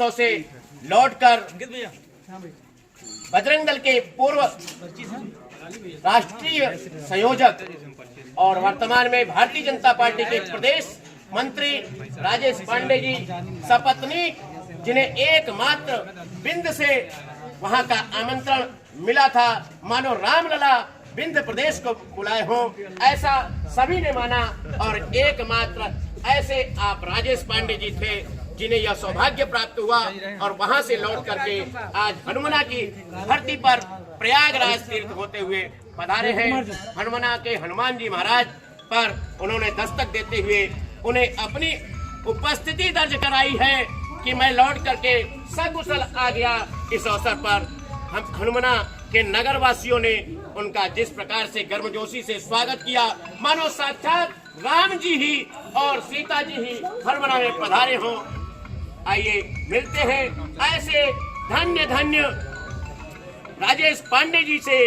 महोत्सव से लौटकर बजरंग दल के पूर्व राष्ट्रीय संयोजक और वर्तमान में भारतीय जनता पार्टी के प्रदेश मंत्री राजेश पांडे जी सपत्नीक, जिन्हें एकमात्र बिंद से वहां का आमंत्रण मिला था, मानो रामलला बिंद प्रदेश को बुलाए हो, ऐसा सभी ने माना। और एकमात्र ऐसे आप राजेश पांडे जी थे जिन्हें यह सौभाग्य प्राप्त हुआ और वहां से लौट करके आज हनुमाना की धरती पर प्रयागराज तीर्थ होते हुए पधारे हैं। हनुमाना के हनुमान जी महाराज पर उन्होंने दस्तक देते हुए उन्हें अपनी उपस्थिति दर्ज कराई है कि मैं लौट करके सकुशल आ गया। इस अवसर पर हम हनुमाना के नगर वासियों ने उनका जिस प्रकार से गर्मजोशी से स्वागत किया, मानो साक्षात राम जी ही और सीता जी ही हनुमाना में पधारे हों। आइए मिलते हैं ऐसे धन्य धन्य राजेश पांडे जी से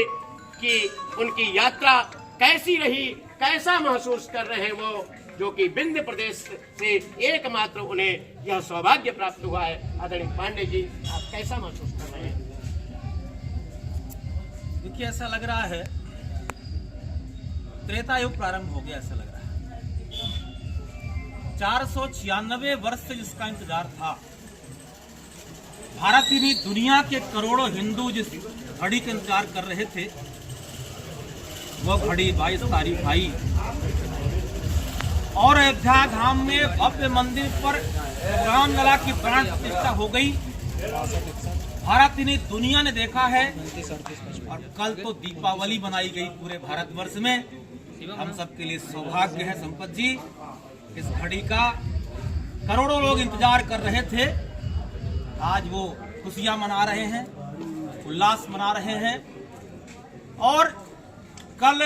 कि उनकी यात्रा कैसी रही, कैसा महसूस कर रहे हैं वो, जो कि विंध्य प्रदेश से एकमात्र उन्हें यह सौभाग्य प्राप्त हुआ है। आदरणीय पांडे जी, आप कैसा महसूस कर रहे हैं? देखिए, ऐसा लग रहा है त्रेता युग प्रारंभ हो गया, ऐसा लग रहा है। 496 वर्ष से जिसका इंतजार था, भारत ही नहीं दुनिया के करोड़ों हिंदू जिस घड़ी के इंतजार कर रहे थे, वह घड़ी 22 तारीख आई और अयोध्या धाम में भव्य मंदिर पर रामलला की प्राण प्रतिष्ठा हो गई। भारत ही नहीं दुनिया ने देखा है और कल तो दीपावली मनाई गई पूरे भारतवर्ष में। हम सबके लिए सौभाग्य है संपत जी, इस घड़ी का करोड़ों लोग इंतजार कर रहे थे। आज वो खुशियां मना रहे हैं, उल्लास मना रहे हैं। और कल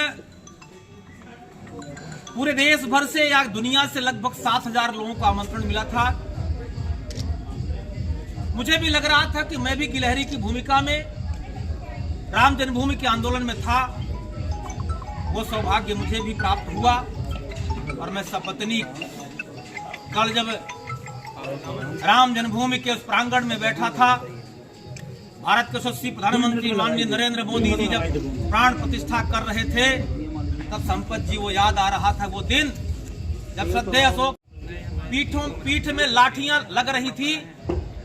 पूरे देश भर से या दुनिया से लगभग 7,000 लोगों को आमंत्रण मिला था। मुझे भी लग रहा था कि मैं भी गिलहरी की भूमिका में राम जन्मभूमि के आंदोलन में था। वो सौभाग्य मुझे भी प्राप्त हुआ और मैं सपत्नी कल जब राम जन्मभूमि के उस प्रांगण में बैठा था, भारत के यशस्वी प्रधानमंत्री माननीय नरेंद्र मोदी जी जब प्राण प्रतिष्ठा कर रहे थे, तब संपत जी वो याद आ रहा था वो दिन जब श्रद्धेय अशोक पीठ में लाठियां लग रही थी,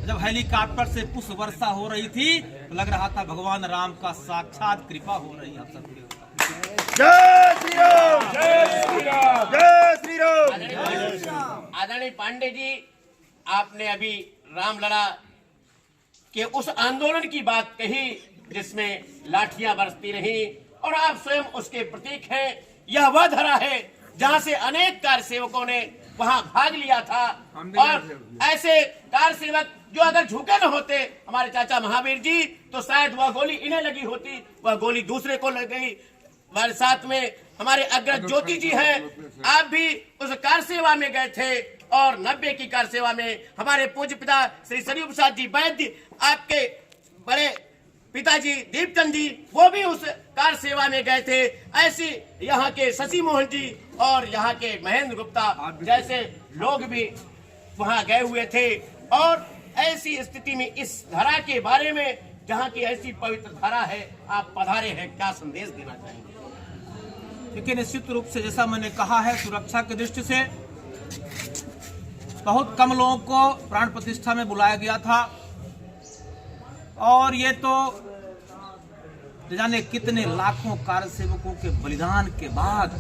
जब हेलीकॉप्टर से पुष्प वर्षा हो रही थी, तो लग रहा था भगवान राम का साक्षात कृपा हो रही है सबके ऊपर। जय श्री राम, जय श्री राम, जय श्री राम। आदरणीय पांडे जी, आपने अभी रामलला के उस आंदोलन की बात कही जिसमें लाठियां बरसती रही और आप स्वयं उसके प्रतीक हैं। यह वह धरा है जहां से अनेक कार सेवकों ने वहां भाग लिया था और ऐसे कार सेवक जो अगर झुके न होते हमारे चाचा महावीर जी, तो शायद वह गोली इन्हें लगी होती, वह गोली दूसरे को लग गई। हमारे साथ में हमारे अग्रज ज्योति जी हैं, आप भी उस कार सेवा में गए थे और 90 की कार सेवा में हमारे पूज्य पिता श्री सरयू प्रसाद जी वैद्य, आपके बड़े पिताजी दीपचंद जी, वो भी उस कार सेवा में गए थे। ऐसी यहाँ के शशि मोहन जी और यहाँ के महेंद्र गुप्ता जैसे लोग भी वहाँ गए हुए थे। और ऐसी स्थिति में इस धरा के बारे में, जहाँ की ऐसी पवित्र धरा है, आप पधारे हैं, क्या संदेश देना चाहेंगे? देखिए, निश्चित रूप से जैसा मैंने कहा है, सुरक्षा की दृष्टि से बहुत कम लोगों को प्राण प्रतिष्ठा में बुलाया गया था और ये तो जाने कितने लाखों कार्य सेवकों के बलिदान के बाद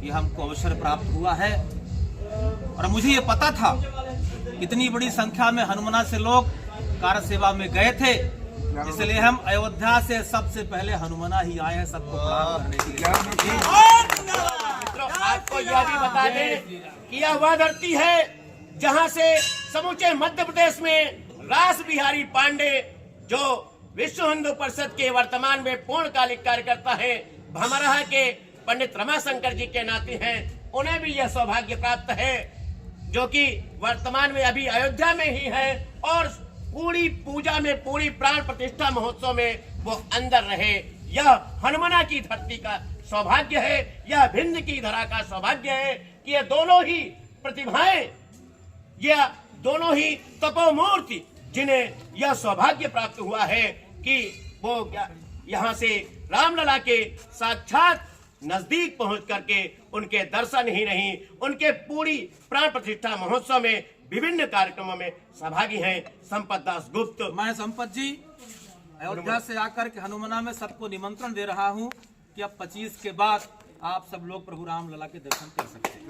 ये हमको अवसर प्राप्त हुआ है। और मुझे ये पता था इतनी बड़ी संख्या में हनुमाना से लोग कार्य सेवा में गए थे, इसलिए हम अयोध्या से सबसे पहले हनुमाना ही आए हैं सबको प्रणाम करने के लिए। आपको यह भी बता दें कि यह वह धरती है जहां से समूचे मध्य प्रदेश में रास बिहारी पांडे, जो विश्व हिंदू परिषद के वर्तमान में पूर्णकालिक कार्यकर्ता है, भमरहा के पंडित रमाशंकर जी के नाती हैं, उन्हें भी यह सौभाग्य प्राप्त है, जो कि वर्तमान में अभी अयोध्या में ही है और पूरी पूजा में, पूरी प्राण प्रतिष्ठा महोत्सव में वो अंदर रहे। यह हनुमाना की धरती का सौभाग्य है, यह भिंड की धरा का सौभाग्य है कि ये दोनों ही प्रतिभाएं, यह दोनों ही तपोमूर्ति जिन्हें यह सौभाग्य प्राप्त हुआ है कि वो यहाँ से रामलला के साक्षात नजदीक पहुंच करके उनके दर्शन ही नहीं, उनके पूरी प्राण प्रतिष्ठा महोत्सव में विभिन्न कार्यक्रमों में सहभागी हैं। संपत दास गुप्त। मैं संपत जी अयोध्या से आकर के हनुमाना में सबको निमंत्रण दे रहा हूं कि अब 25 के बाद आप सब लोग प्रभु रामलला के दर्शन कर सकते हैं।